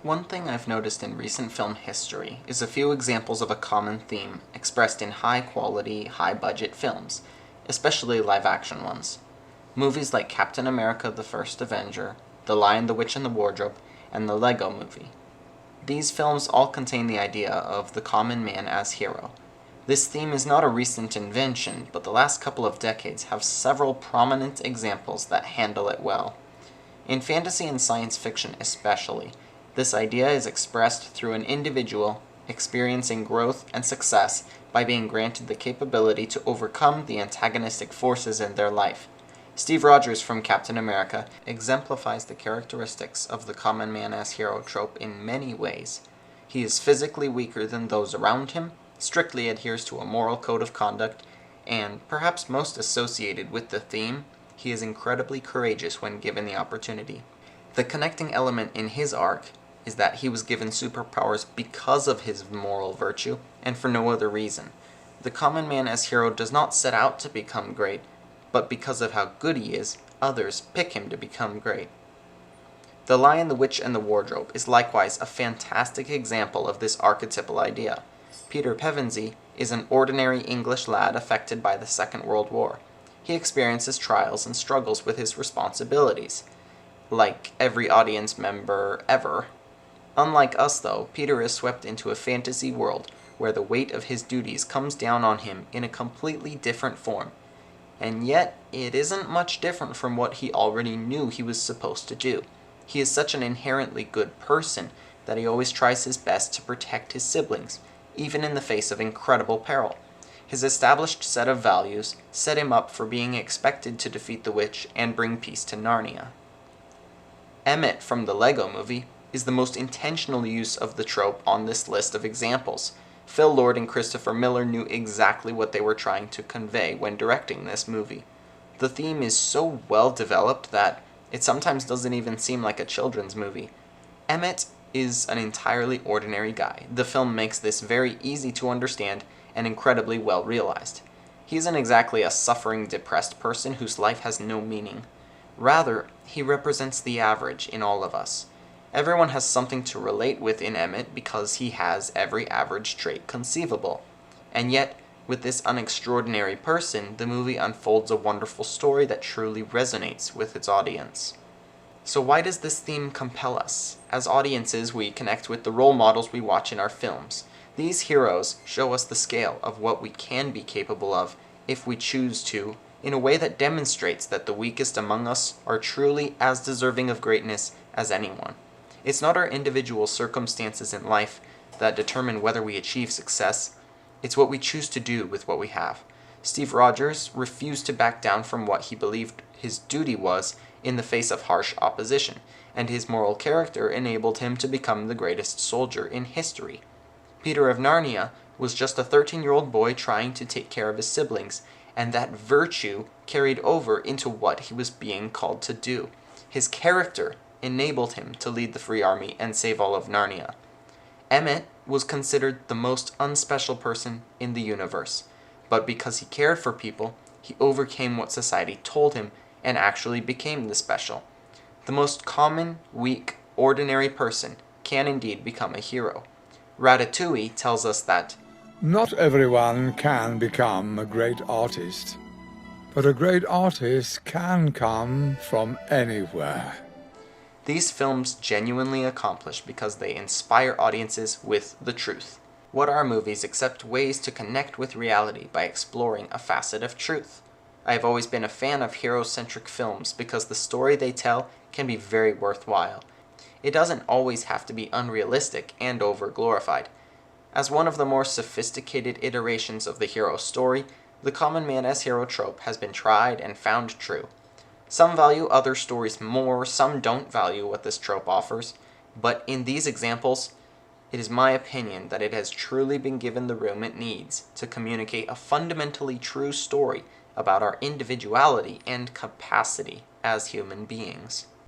One thing I've noticed in recent film history is a few examples of a common theme expressed in high-quality, high-budget films, especially live-action ones. Movies like Captain America: The First Avenger, The Lion, the Witch, and the Wardrobe, and the Lego Movie. These films all contain the idea of the common man as hero. This theme is not a recent invention, but the last couple of decades have several prominent examples that handle it well. In fantasy and science fiction especially, this idea is expressed through an individual experiencing growth and success by being granted the capability to overcome the antagonistic forces in their life. Steve Rogers from Captain America exemplifies the characteristics of the common man as hero trope in many ways. He is physically weaker than those around him, strictly adheres to a moral code of conduct, and, perhaps most associated with the theme, he is incredibly courageous when given the opportunity. The connecting element in his arc is that he was given superpowers because of his moral virtue, and for no other reason. The common man as hero does not set out to become great, but because of how good he is, others pick him to become great. The Lion, the Witch, and the Wardrobe is likewise a fantastic example of this archetypal idea. Peter Pevensey is an ordinary English lad affected by the Second World War. He experiences trials and struggles with his responsibilities, like every audience member ever. Unlike us, though, Peter is swept into a fantasy world where the weight of his duties comes down on him in a completely different form. And yet, it isn't much different from what he already knew he was supposed to do. He is such an inherently good person that he always tries his best to protect his siblings, even in the face of incredible peril. His established set of values set him up for being expected to defeat the witch and bring peace to Narnia. Emmett from the Lego Movie is the most intentional use of the trope on this list of examples. Phil Lord and Christopher Miller knew exactly what they were trying to convey when directing this movie. The theme is so well developed that it sometimes doesn't even seem like a children's movie. Emmett is an entirely ordinary guy. The film makes this very easy to understand and incredibly well realized. He isn't exactly a suffering, depressed person whose life has no meaning. Rather, he represents the average in all of us. Everyone has something to relate with in Emmett because he has every average trait conceivable. And yet, with this unextraordinary person, the movie unfolds a wonderful story that truly resonates with its audience. So why does this theme compel us? As audiences, we connect with the role models we watch in our films. These heroes show us the scale of what we can be capable of if we choose to, in a way that demonstrates that the weakest among us are truly as deserving of greatness as anyone. It's not our individual circumstances in life that determine whether we achieve success. It's what we choose to do with what we have. Steve Rogers refused to back down from what he believed his duty was in the face of harsh opposition, and his moral character enabled him to become the greatest soldier in history. Peter of Narnia was just a 13-year-old boy trying to take care of his siblings, and that virtue carried over into what he was being called to do. His character enabled him to lead the Free Army and save all of Narnia. Emmett was considered the most unspecial person in the universe, but because he cared for people, he overcame what society told him and actually became the special. The most common, weak, ordinary person can indeed become a hero. Ratatouille tells us that not everyone can become a great artist, but a great artist can come from anywhere. These films genuinely accomplish because they inspire audiences with the truth. What are movies except ways to connect with reality by exploring a facet of truth? I have always been a fan of hero-centric films because the story they tell can be very worthwhile. It doesn't always have to be unrealistic and over-glorified. As one of the more sophisticated iterations of the hero story, the common man as hero trope has been tried and found true. Some value other stories more, some don't value what this trope offers, but in these examples, it is my opinion that it has truly been given the room it needs to communicate a fundamentally true story about our individuality and capacity as human beings.